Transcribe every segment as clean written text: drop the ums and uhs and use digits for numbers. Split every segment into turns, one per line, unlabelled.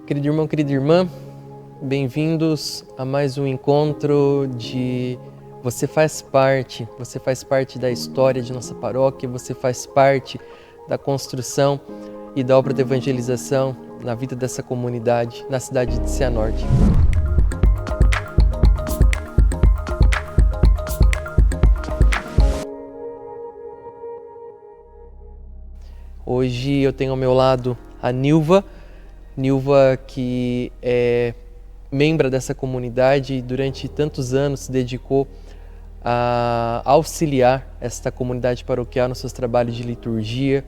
Querido irmão, querida irmã, bem-vindos a mais um encontro de Você faz parte da história de nossa paróquia, você faz parte da construção e da obra de evangelização na vida dessa comunidade, na cidade de Cianorte. Hoje eu tenho ao meu lado a Nilva que é membro dessa comunidade e durante tantos anos se dedicou a auxiliar esta comunidade paroquial nos seus trabalhos de liturgia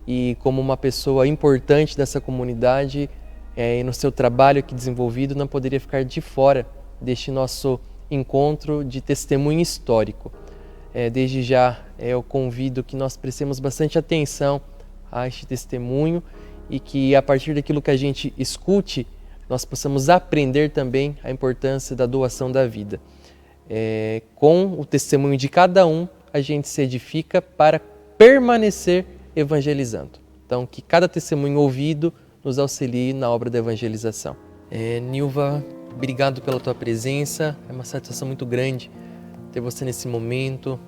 e como uma pessoa importante dessa comunidade e no seu trabalho aqui desenvolvido não poderia ficar de fora deste nosso encontro de testemunho histórico. Desde já eu convido que nós prestemos bastante atenção a este testemunho e que a partir daquilo que a gente escute, nós possamos aprender também a importância da doação da vida. Com o testemunho de cada um, a gente se edifica para permanecer evangelizando. Então, que cada testemunho ouvido nos auxilie na obra da evangelização. Nilva, obrigado pela tua presença, é uma satisfação muito grande ter você nesse momento,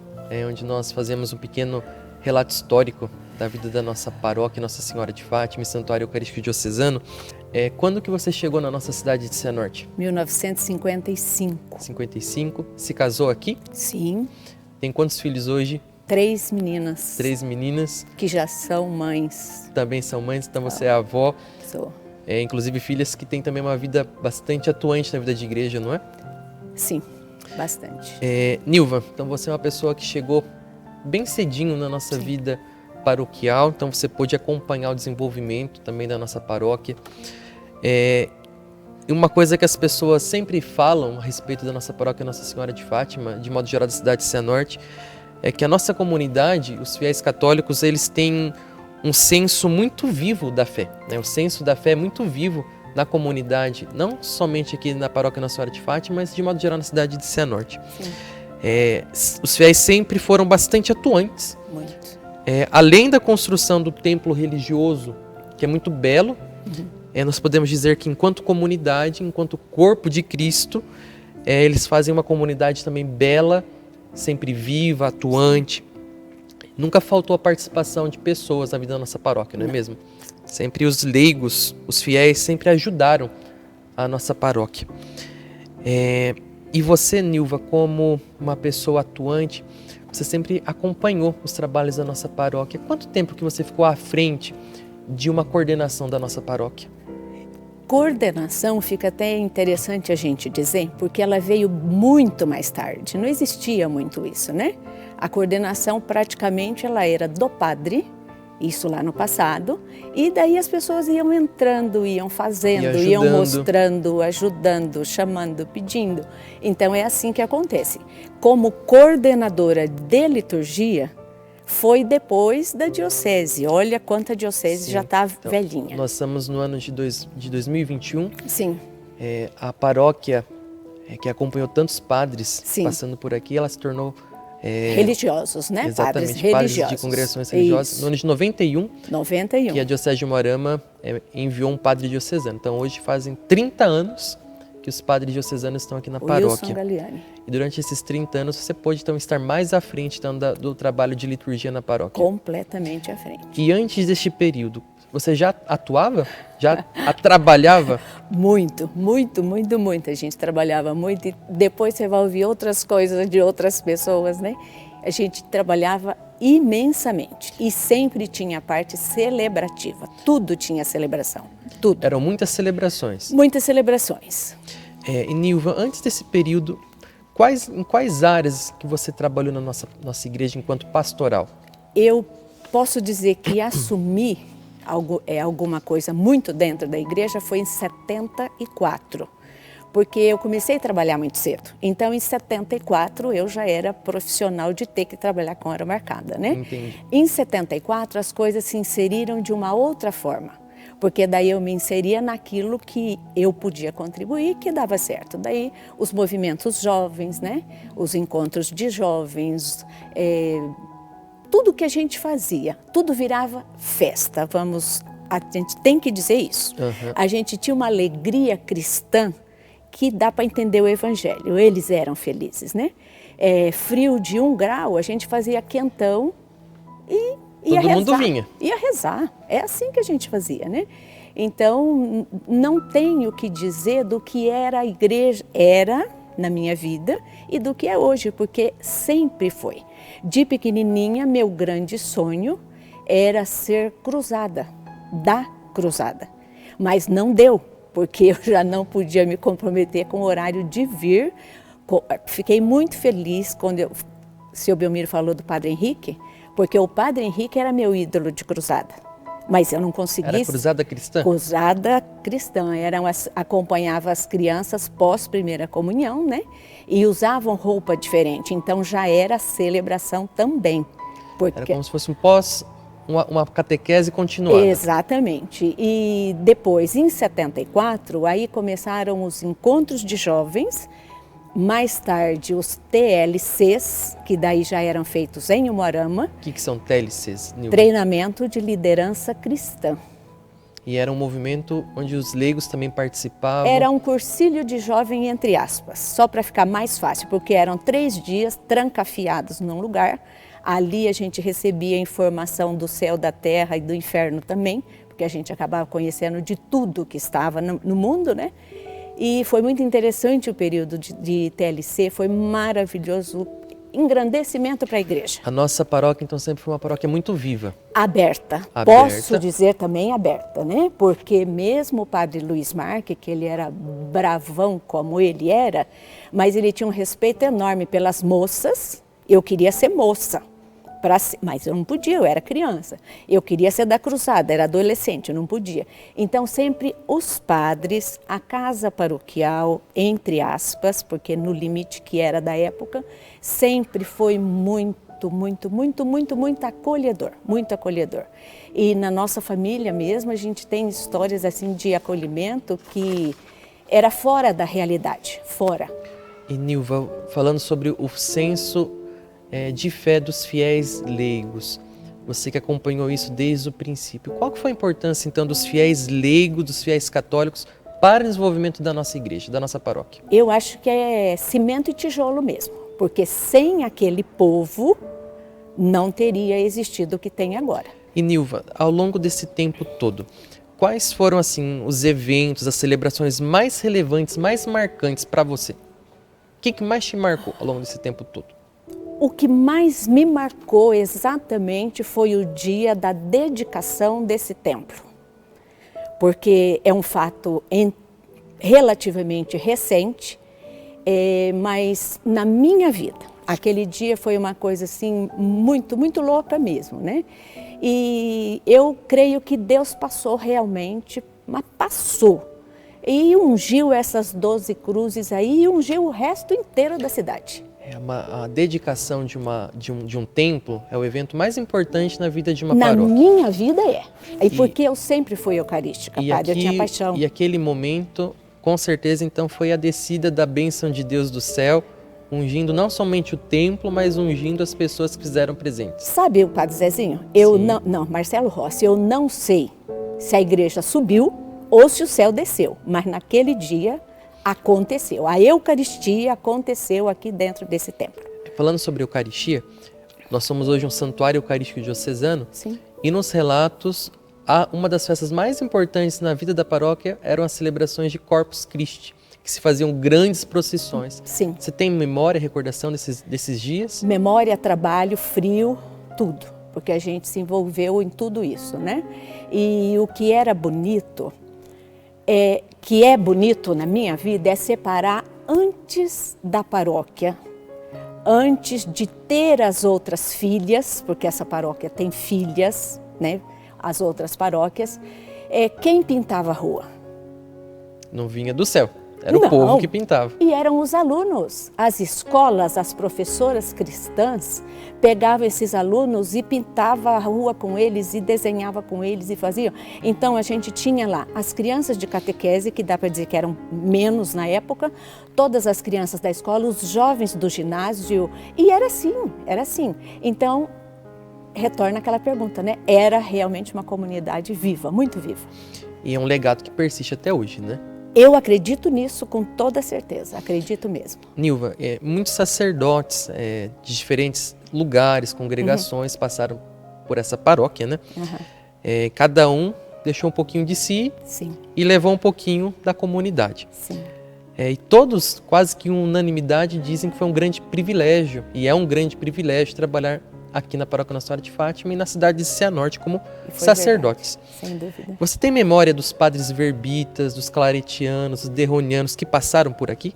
onde nós fazemos um pequeno relato histórico da vida da nossa paróquia, Nossa Senhora de Fátima e Santuário Eucarístico Diocesano. Quando que você chegou na nossa cidade de Cianorte?
1955.
55. Se casou aqui?
Sim.
Tem quantos filhos hoje?
3 meninas.
3 meninas.
Que já são mães.
Também são mães, então você é avó.
Sou.
Inclusive filhas que têm também uma vida bastante atuante na vida de igreja, não é?
Sim, bastante.
Nilva, então você é uma pessoa que chegou bem cedinho na nossa vida paroquial, então você pôde acompanhar o desenvolvimento também da nossa paróquia. E uma coisa que as pessoas sempre falam a respeito da nossa paróquia Nossa Senhora de Fátima, de modo geral da cidade de Cianorte, é que a nossa comunidade, os fiéis católicos, eles têm um senso muito vivo da fé, né? O senso da fé é muito vivo na comunidade, não somente aqui na paróquia Nossa Senhora de Fátima, mas de modo geral na cidade de Cianorte. Os fiéis sempre foram bastante atuantes.
Muito.
Além da construção do templo religioso, que é muito belo, nós podemos dizer que enquanto comunidade, enquanto corpo de Cristo, eles fazem uma comunidade também bela, sempre viva, atuante. Nunca faltou a participação de pessoas na vida da nossa paróquia, não é mesmo? Sempre os leigos, os fiéis, sempre ajudaram a nossa paróquia. E você, Nilva, como uma pessoa atuante, você sempre acompanhou os trabalhos da nossa paróquia. Quanto tempo que você ficou à frente de uma coordenação da nossa paróquia?
Coordenação fica até interessante a gente dizer, porque ela veio muito mais tarde. Não existia muito isso, né? A coordenação praticamente ela era do padre, isso lá no passado, e daí as pessoas iam entrando, iam fazendo, iam mostrando, ajudando, chamando, pedindo. Então é assim que acontece. Como coordenadora de liturgia, foi depois da diocese. Olha quanta diocese já está então, velhinha.
Nós estamos no ano de 2021.
Sim.
A paróquia que acompanhou tantos padres passando por aqui, ela se tornou...
religiosos, né?
Exatamente,
padres religiosos.
De congregações religiosas. No ano de 91, que a Diocese de Umuarama enviou um padre diocesano. Então hoje fazem 30 anos que os padres diocesanos estão aqui na paróquia. E durante esses 30 anos você pôde então estar mais à frente então, do trabalho de liturgia na paróquia.
Completamente à frente.
E antes deste período, você já atuava? Já trabalhava?
Muito. A gente trabalhava muito e depois você vai ouvir outras coisas de outras pessoas, né? A gente trabalhava imensamente e sempre tinha a parte celebrativa. Tudo tinha celebração, tudo.
Eram muitas celebrações?
Muitas celebrações.
E Nilva, antes desse período, em quais áreas que você trabalhou na nossa igreja enquanto pastoral?
Eu posso dizer que assumi alguma coisa muito dentro da igreja foi em 74, porque eu comecei a trabalhar muito cedo. Então, em 74, eu já era profissional de ter que trabalhar com hora marcada, né?
Entendi.
Em 74, as coisas se inseriram de uma outra forma, porque daí eu me inseria naquilo que eu podia contribuir, que dava certo. Daí, os movimentos jovens, né? Os encontros de jovens, tudo que a gente fazia, tudo virava festa, vamos a gente tem que dizer isso. A gente tinha uma alegria cristã que dá para entender o evangelho. Eles eram felizes, né? Frio de 1 grau, a gente fazia quentão e ia rezar.
Todo mundo vinha.
Ia rezar. É assim que a gente fazia, né? Então, não tenho o que dizer do que era a igreja, era na minha vida, e do que é hoje, porque sempre foi. De pequenininha, meu grande sonho era ser cruzada, da cruzada. Mas não deu, porque eu já não podia me comprometer com o horário de vir. Fiquei muito feliz quando o seu Belmiro falou do Padre Henrique, porque o Padre Henrique era meu ídolo de cruzada. Mas eu não consegui.
Era cruzada cristã?
Cruzada cristã. Acompanhava as crianças pós primeira comunhão, né? E usavam roupa diferente. Então já era celebração também.
Porque... Era como se fosse uma catequese continuada.
Exatamente. E depois, em 74, aí começaram os encontros de jovens. Mais tarde, os TLCs, que daí já eram feitos em Umuarama.
O que são TLCs, Nilva?
Treinamento de liderança cristã.
E era um movimento onde os leigos também participavam?
Era um cursilho de jovem, entre aspas, só para ficar mais fácil, porque eram 3 dias trancafiados num lugar. Ali a gente recebia informação do céu, da terra e do inferno também, porque a gente acabava conhecendo de tudo que estava no mundo, né? E foi muito interessante o período de TLC, foi maravilhoso, engrandecimento para a igreja.
A nossa paróquia, então, sempre foi uma paróquia muito viva.
Aberta. Posso dizer também aberta, né? Porque mesmo o Padre Luiz Marque, que ele era bravão como ele era, mas ele tinha um respeito enorme pelas moças. Eu queria ser moça. Mas eu não podia, eu era criança. Eu queria ser da cruzada, era adolescente, eu não podia. Então sempre os padres, a casa paroquial, entre aspas, porque no limite que era da época, sempre foi muito acolhedor, muito acolhedor. E na nossa família mesmo, a gente tem histórias assim de acolhimento que era fora da realidade, fora.
E Nilva, falando sobre o senso de fé dos fiéis leigos. Você que acompanhou isso desde o princípio. Qual que foi a importância, então, dos fiéis leigos, dos fiéis católicos, para o desenvolvimento da nossa igreja, da nossa paróquia?
Eu acho que é cimento e tijolo mesmo, porque sem aquele povo não teria existido o que tem agora.
E Nilva, ao longo desse tempo todo, quais foram, assim, os eventos, as celebrações mais relevantes, mais marcantes para você? O que mais te marcou ao longo desse tempo todo?
O que mais me marcou exatamente foi o dia da dedicação desse templo, porque é um fato relativamente recente, mas na minha vida, aquele dia foi uma coisa assim muito louca mesmo, né? E eu creio que Deus passou realmente, mas passou. E ungiu essas 12 cruzes aí e ungiu o resto inteiro da cidade.
A dedicação de um templo é o evento mais importante na vida de uma paróquia.
Na minha vida é. Porque eu sempre fui eucarística, padre, eu tinha paixão.
E aquele momento, com certeza, então, foi a descida da bênção de Deus do céu, ungindo não somente o templo, mas ungindo as pessoas que fizeram presentes.
Sabe o Padre Zezinho? Marcelo Rossi, eu não sei se a igreja subiu ou se o céu desceu, mas naquele dia aconteceu. A Eucaristia aconteceu aqui dentro desse templo.
Falando sobre Eucaristia, nós somos hoje um santuário eucarístico diocesano.
Sim.
E nos relatos, uma das festas mais importantes na vida da paróquia eram as celebrações de Corpus Christi, que se faziam grandes procissões.
Sim.
Você tem memória, recordação desses dias?
Memória, trabalho, frio, tudo. Porque a gente se envolveu em tudo isso, né? E o que era bonito... que é bonito na minha vida é separar antes da paróquia, antes de ter as outras filhas, porque essa paróquia tem filhas, né? As outras paróquias, quem pintava a rua?
Não vinha do céu, era o povo que pintava.
E eram os alunos. As escolas, as professoras cristãs pegavam esses alunos e pintavam a rua com eles e desenhava com eles e faziam. Então a gente tinha lá as crianças de catequese, que dá para dizer que eram menos na época, todas as crianças da escola, os jovens do ginásio, e era assim, era assim. Então retorna aquela pergunta, né? Era realmente uma comunidade viva, muito viva.
E é um legado que persiste até hoje, né?
Eu acredito nisso com toda certeza, acredito mesmo.
Nilva, muitos sacerdotes de diferentes lugares, congregações, passaram por essa paróquia, né? Cada um deixou um pouquinho de si.
Sim.
E levou um pouquinho da comunidade.
Sim.
E todos, quase que unanimidade, dizem que foi um grande privilégio, e é um grande privilégio trabalhar aqui na Paróquia Nossa Senhora de Fátima e na cidade de Cianorte como sacerdotes.
Verdade, sem dúvida.
Você tem memória dos padres verbitas, dos claretianos, dos derronianos que passaram por aqui?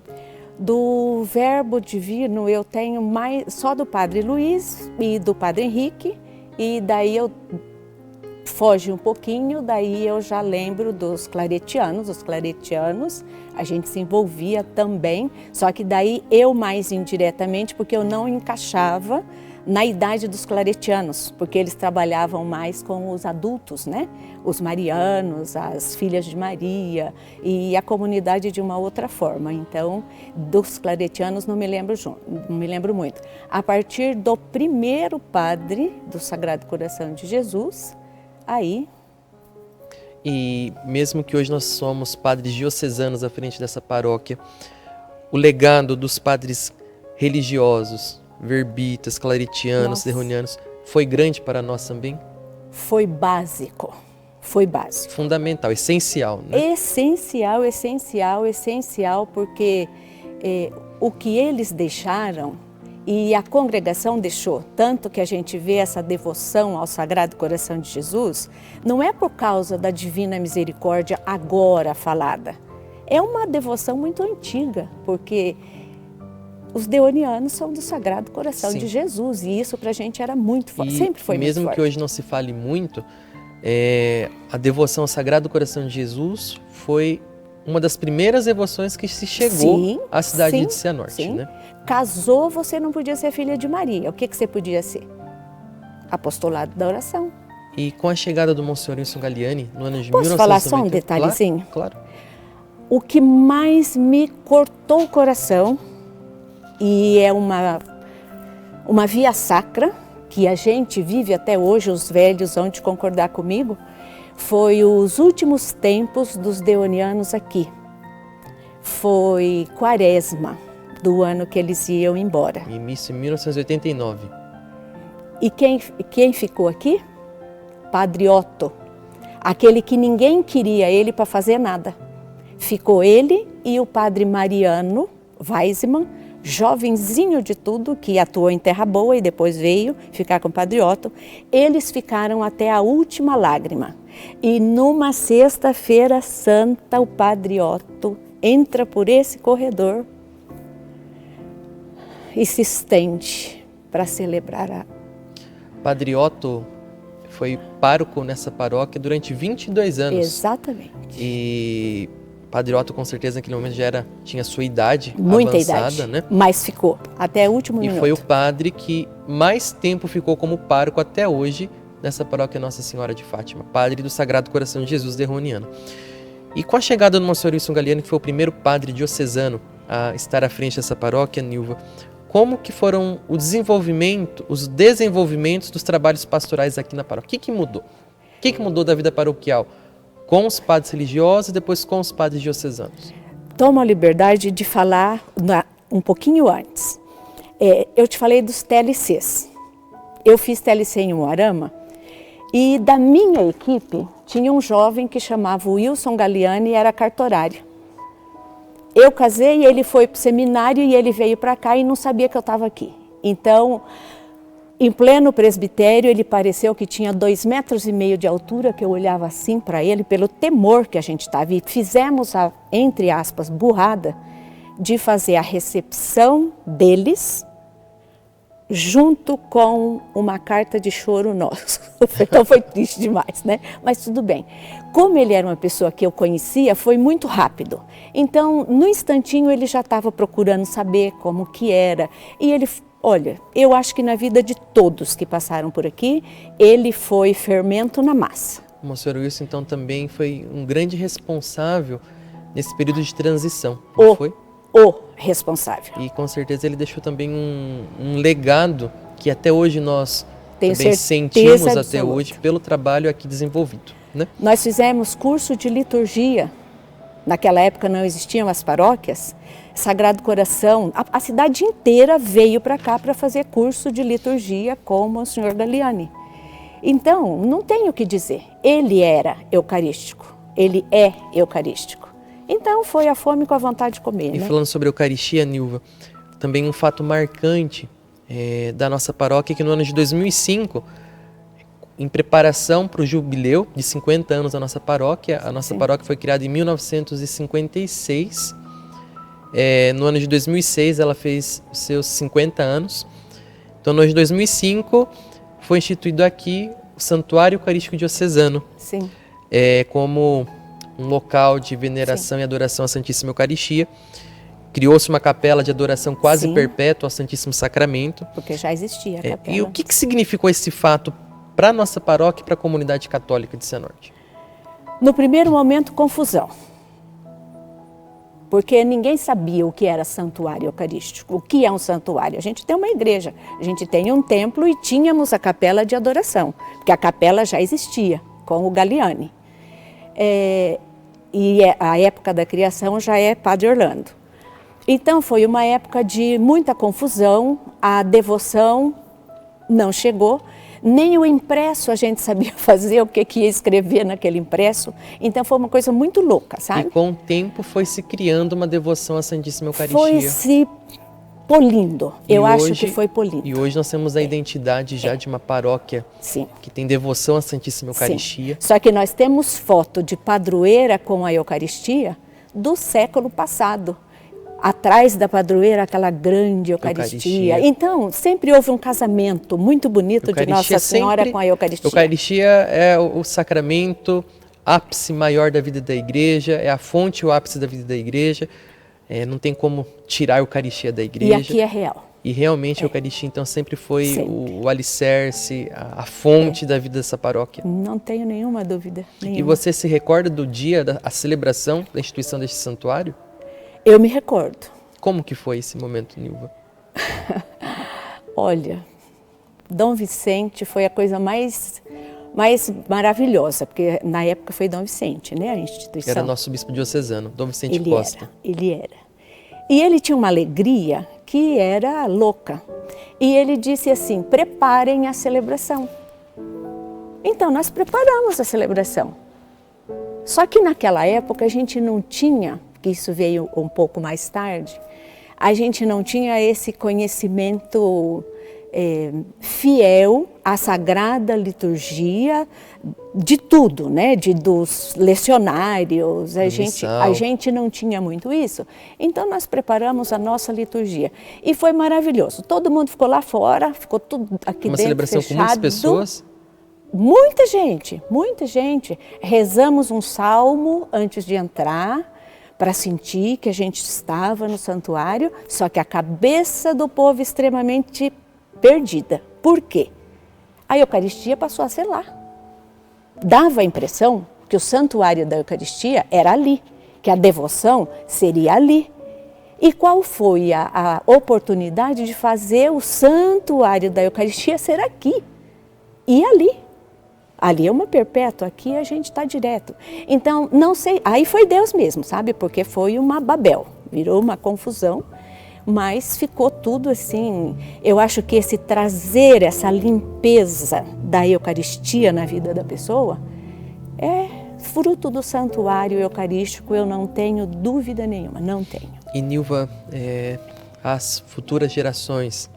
Do Verbo Divino eu tenho mais só do Padre Luiz e do Padre Henrique, e daí eu foge um pouquinho, daí eu já lembro dos claretianos. Os claretianos a gente se envolvia também, só que daí eu mais indiretamente, porque eu não encaixava na idade dos claretianos, porque eles trabalhavam mais com os adultos, né? Os marianos, as filhas de Maria e a comunidade de uma outra forma. Então, dos claretianos não me lembro muito. A partir do primeiro padre do Sagrado Coração de Jesus, aí...
E mesmo que hoje nós somos padres diocesanos à frente dessa paróquia, o legado dos padres religiosos, verbitas, claretianos, derronianos, foi grande para nós também?
Foi básico, foi básico.
Fundamental, essencial, né?
Essencial, essencial, essencial, porque o que eles deixaram e a congregação deixou, tanto que a gente vê essa devoção ao Sagrado Coração de Jesus, não é por causa da Divina Misericórdia agora falada. É uma devoção muito antiga, porque os deonianos são do Sagrado Coração de Jesus, e isso pra gente era muito forte, sempre foi muito forte.
Mesmo que hoje não se fale muito, a devoção ao Sagrado Coração de Jesus foi uma das primeiras devoções que se chegou à cidade de Cianorte, né?
Casou, você não podia ser filha de Maria. O que você podia ser? Apostolado da oração.
E com a chegada do Monsenhor Wilson Galliani, no ano de 1990...
Posso falar só um detalhezinho?
Claro.
O que mais me cortou o coração, e é uma via sacra, que a gente vive até hoje, os velhos vão te concordar comigo, foi os últimos tempos dos deonianos aqui. Foi Quaresma, do ano que eles iam embora.
Início em 1989.
E quem ficou aqui? Padre Otto, aquele que ninguém queria ele para fazer nada. Ficou ele e o padre Mariano Weisman, jovenzinho de tudo, que atuou em Terra Boa e depois veio ficar com o Padre Otto. Eles ficaram até a última lágrima. E numa sexta-feira santa, o Padre Otto entra por esse corredor e se estende para celebrar a...
Padre Otto foi pároco nessa paróquia durante 22 anos.
Exatamente.
E Padre Otto, com certeza, naquele momento já tinha sua idade
muita
avançada,
idade,
né?
Mas ficou até o último minuto.
E foi o padre que mais tempo ficou como pároco até hoje nessa paróquia Nossa Senhora de Fátima, padre do Sagrado Coração de Jesus derroniano. E com a chegada do Monsenhor Wilson Galliani, que foi o primeiro padre diocesano a estar à frente dessa paróquia, Nilva, como que foram os desenvolvimentos dos trabalhos pastorais aqui na paróquia? O que mudou? O que mudou da vida paroquial com os padres religiosos e depois com os padres diocesanos?
Tomo a liberdade de falar um pouquinho antes. Eu te falei dos TLCs. Eu fiz TLC em Umuarama e da minha equipe tinha um jovem que chamava Wilson Galliani e era cartorário. Eu casei e ele foi para o seminário e ele veio para cá e não sabia que eu estava aqui. Então, em pleno presbitério, ele pareceu que tinha 2,5 metros de altura, que eu olhava assim para ele, pelo temor que a gente estava. E fizemos a, entre aspas, burrada de fazer a recepção deles junto com uma carta de choro nosso. Então foi triste demais, né? Mas tudo bem. Como ele era uma pessoa que eu conhecia, foi muito rápido. Então, no instantinho, ele já estava procurando saber como que era. E ele, olha, eu acho que na vida de todos que passaram por aqui, ele foi fermento na massa.
O Monsenhor Wilson, então, também foi um grande responsável nesse período de transição, não foi?
O responsável.
E com certeza ele deixou também um legado que até hoje nós
Tenho
também
certeza
sentimos até
absoluta.
hoje pelo trabalho aqui desenvolvido, né?
Nós fizemos curso de liturgia. Naquela época não existiam as paróquias. Sagrado Coração, a cidade inteira veio para cá para fazer curso de liturgia com o Monsenhor Galliani. Então, não tenho o que dizer. Ele era eucarístico, ele é eucarístico. Então, foi a fome com a vontade de comer,
E
né?
falando sobre a Eucaristia, Nilva, também um fato marcante da nossa paróquia, que no ano de 2005, em preparação para o jubileu de 50 anos da nossa paróquia, a nossa
Sim.
paróquia foi criada em 1956. No ano de 2006 ela fez os seus 50 anos. Então no ano de 2005 foi instituído aqui o Santuário Eucarístico Diocesano,
Sim,
como um local de veneração e adoração à Santíssima Eucaristia. Criou-se uma capela de adoração quase
Sim.
perpétua ao Santíssimo Sacramento.
porque já existia a capela.
E o que significou esse fato para a nossa paróquia e para a comunidade católica de Cianorte?
No primeiro momento, confusão. Porque ninguém sabia o que era santuário eucarístico. O que é um santuário? A gente tem uma igreja, a gente tem um templo e tínhamos a capela de adoração, porque a capela já existia com o Galliani. A época da criação já é Padre Orlando. Então foi uma época de muita confusão, a devoção não chegou, nem o impresso a gente sabia fazer, o que ia escrever naquele impresso. Então foi uma coisa muito louca, sabe?
E com o tempo foi se criando uma devoção à Santíssima Eucaristia.
Foi se polindo, eu acho que foi polindo.
E hoje nós temos a identidade já de uma paróquia
Sim.
que tem devoção à Santíssima Eucaristia.
Sim. Só que nós temos foto de padroeira com a Eucaristia do século passado. Atrás da padroeira, aquela grande Eucaristia. Então, sempre houve um casamento muito bonito de Nossa Senhora com a Eucaristia.
Eucaristia é o sacramento, ápice maior da vida da igreja, é a fonte e o ápice da vida da igreja. Não tem como tirar a Eucaristia da igreja.
E aqui é real.
E realmente a Eucaristia, então, sempre foi o alicerce, a fonte da vida dessa paróquia.
Não tenho nenhuma dúvida. Nenhuma.
E você se recorda do dia da celebração da instituição deste santuário?
Eu me recordo.
Como que foi esse momento, Nilva?
Olha, Dom Vicente foi a coisa mais maravilhosa, porque na época foi Dom Vicente, né, a instituição.
Era nosso bispo diocesano, Dom Vicente
Ele
Costa.
Ele era. E ele tinha uma alegria que era louca. E ele disse assim, preparem a celebração. Então, nós preparamos a celebração. Só que naquela época a gente não tinha, que isso veio um pouco mais tarde, a gente não tinha esse conhecimento fiel à Sagrada Liturgia de tudo, né? Dos lecionários, a gente não tinha muito isso. Então nós preparamos a nossa liturgia e foi maravilhoso. Todo mundo ficou lá fora, ficou tudo aqui
uma
dentro
celebração
fechado.
Com muitas pessoas?
Muita gente, muita gente. Rezamos um salmo antes de entrar, para sentir que a gente estava no santuário, só que a cabeça do povo extremamente perdida. Por quê? A Eucaristia passou a ser lá. Dava a impressão que o santuário da Eucaristia era ali, que a devoção seria ali. E qual foi a oportunidade de fazer o santuário da Eucaristia ser aqui e ali? Ali é uma perpétua, aqui a gente está direto. Então, não sei, aí foi Deus mesmo, sabe? Porque foi uma Babel, virou uma confusão, mas ficou tudo assim. Eu acho que esse trazer essa limpeza da Eucaristia na vida da pessoa é fruto do santuário eucarístico, eu não tenho dúvida nenhuma, não tenho.
E Nilva, as futuras gerações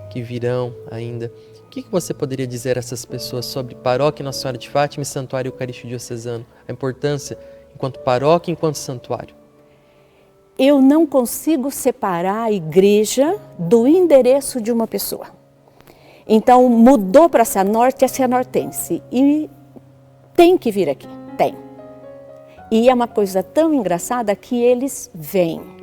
que virão ainda, o que você poderia dizer a essas pessoas sobre Paróquia Nossa Senhora de Fátima e Santuário Eucarístico Diocesano? A importância enquanto paróquia e enquanto santuário?
Eu não consigo separar a igreja do endereço de uma pessoa. Então, mudou para Cianorte, é cianortense. E tem que vir aqui, tem. E é uma coisa tão engraçada que eles vêm.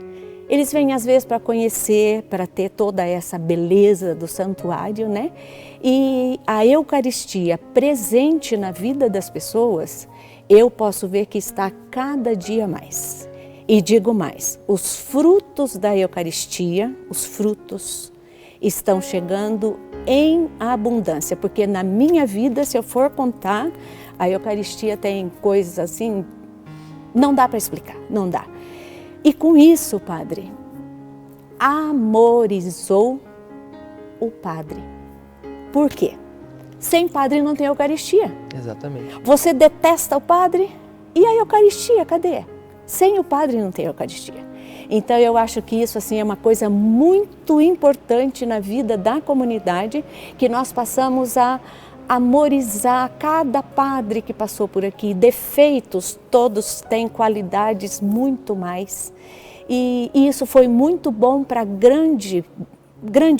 Eles vêm às vezes para conhecer, para ter toda essa beleza do santuário, né? E a Eucaristia presente na vida das pessoas, eu posso ver que está cada dia mais. E digo mais, os frutos da Eucaristia, os frutos, estão chegando em abundância, porque na minha vida, se eu for contar, a Eucaristia tem coisas assim, não dá para explicar, não dá. E com isso, Padre, amorizou o Padre. Por quê? Sem Padre não tem Eucaristia.
Exatamente.
Você detesta o Padre e a Eucaristia, cadê? Sem o Padre não tem Eucaristia. Então eu acho que isso assim é uma coisa muito importante na vida da comunidade, que nós passamos a amorizar cada padre que passou por aqui. Defeitos, todos têm qualidades muito mais. E isso foi muito bom para grande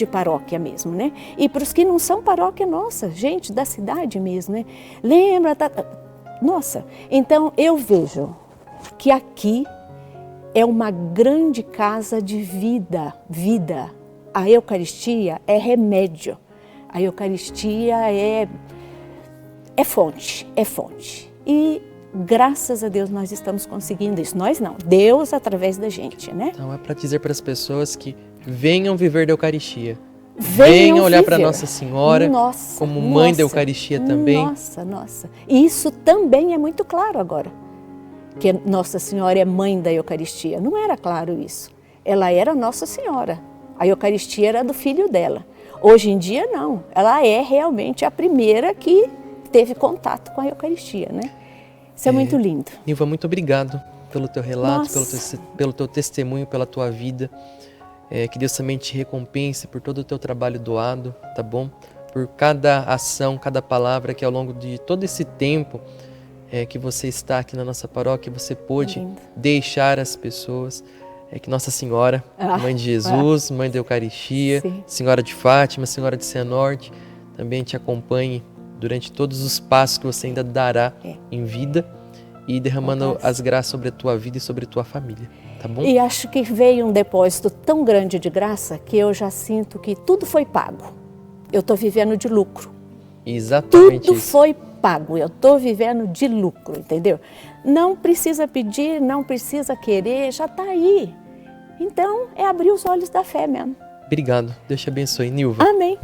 paróquia mesmo, né? E para os que não são paróquia nossa, gente da cidade mesmo, né? Lembra? Nossa, então eu vejo que aqui é uma grande casa de vida. A Eucaristia é remédio. A Eucaristia é fonte. E graças a Deus nós estamos conseguindo isso. Nós não, Deus através da gente, né?
Então é para dizer para as pessoas que venham viver da Eucaristia. Venham olhar para Nossa Senhora como mãe da Eucaristia também.
Nossa. E isso também é muito claro agora. Que Nossa Senhora é mãe da Eucaristia. Não era claro isso. Ela era Nossa Senhora. A Eucaristia era do filho dela. Hoje em dia, não. Ela é realmente a primeira que teve contato com a Eucaristia, né? Isso é muito lindo.
Nilva, muito obrigado pelo teu relato, pelo teu testemunho, pela tua vida. Que Deus também te recompense por todo o teu trabalho doado, tá bom? Por cada ação, cada palavra que ao longo de todo esse tempo que você está aqui na nossa paróquia, você pôde deixar às pessoas. Que Nossa Senhora, Mãe de Jesus, Mãe da Eucaristia, sim. Senhora de Fátima, Senhora de Cianorte, também te acompanhe durante todos os passos que você ainda dará em vida e derramando as graças sobre a tua vida e sobre a tua família, tá bom?
E acho que veio um depósito tão grande de graça que eu já sinto que tudo foi pago. Eu estou vivendo de lucro.
Exatamente
tudo
isso.
Foi pago, eu estou vivendo de lucro, entendeu? Não precisa pedir, não precisa querer, já está aí. Então, é abrir os olhos da fé mesmo.
Obrigado. Deus te abençoe, Nilva.
Amém.